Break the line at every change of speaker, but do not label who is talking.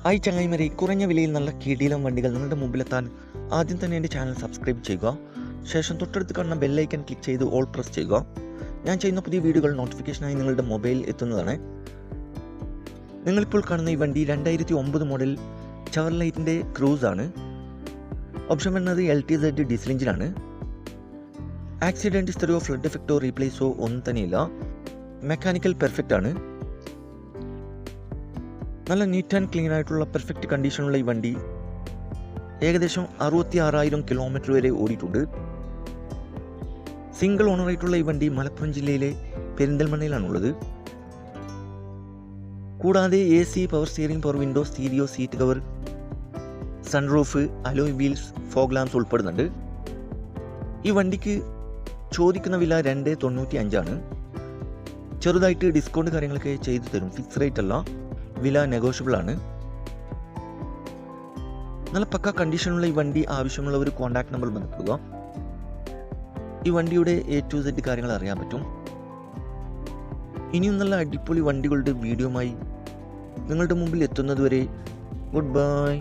Hi ചങ്ങായിമാരെ, കുറഞ്ഞ വിലയിൽ നല്ല കിടിലം വണ്ടികൾ നിങ്ങളുടെ മുമ്പിലെത്താൻ ആദ്യം തന്നെ എൻ്റെ ചാനൽ സബ്സ്ക്രൈബ് ചെയ്യുക. ശേഷം തൊട്ടടുത്ത് കാണുന്ന ബെല്ലൈക്കൺ ക്ലിക്ക് ചെയ്ത് ഓൾ പ്രസ് ചെയ്യുക. ഞാൻ ചെയ്യുന്ന പുതിയ വീഡിയോകൾ നോട്ടിഫിക്കേഷനായി നിങ്ങളുടെ മൊബൈലിൽ എത്തുന്നതാണ്. നിങ്ങളിപ്പോൾ കാണുന്ന ഈ വണ്ടി 2009 മോഡൽ ചവർലൈറ്റിൻ്റെ ക്രൂസ് ആണ്. ഓപ്ഷൻ വരുന്നത് LTZ ഡീസൽ എഞ്ചിനാണ്. ആക്സിഡൻറ്റ് ഹിസ്റ്ററിയോ ഫ്ലഡ് എഫക്റ്റോ റീപ്ലേസോ ഒന്നും തന്നെയില്ല. മെക്കാനിക്കൽ പെർഫെക്റ്റ് ആണ്. നല്ല നീറ്റ് ആൻഡ് ക്ലീൻ ആയിട്ടുള്ള പെർഫെക്റ്റ് കണ്ടീഷനുള്ള ഈ വണ്ടി ഏകദേശം 66,000 കിലോമീറ്റർ വരെ ഓടിയിട്ടുണ്ട്. സിംഗിൾ ഓണറായിട്ടുള്ള ഈ വണ്ടി മലപ്പുറം ജില്ലയിലെ പെരിന്തൽമണ്ണയിലാണുള്ളത്. കൂടാതെ AC, power steering, power window, stereo, seat cover, sunroof, alloy wheels, fog lamps ഉൾപ്പെടുന്നുണ്ട്. ഈ വണ്ടിക്ക് ചോദിക്കുന്ന വില 295 ആണ്. ചെറുതായിട്ട് ഡിസ്കൗണ്ട് കാര്യങ്ങളൊക്കെ ചെയ്തു തരും. ഫിക്സ് റേറ്റ് അല്ല, വില നെഗോഷ്യബിൾ ആണ്. നല്ല പക്ക കണ്ടീഷനുള്ള ഈ വണ്ടി ആവശ്യമുള്ളവർ കോൺടാക്ട് നമ്പർ ബന്ധപ്പെടുക. ഈ വണ്ടിയുടെ A to Z കാര്യങ്ങൾ അറിയാൻ പറ്റും. ഇനിയും നല്ല അടിപൊളി വണ്ടികളുടെ വീഡിയോയുമായി നിങ്ങളുടെ മുമ്പിൽ എത്തുന്നതുവരെ ഗുഡ് ബൈ.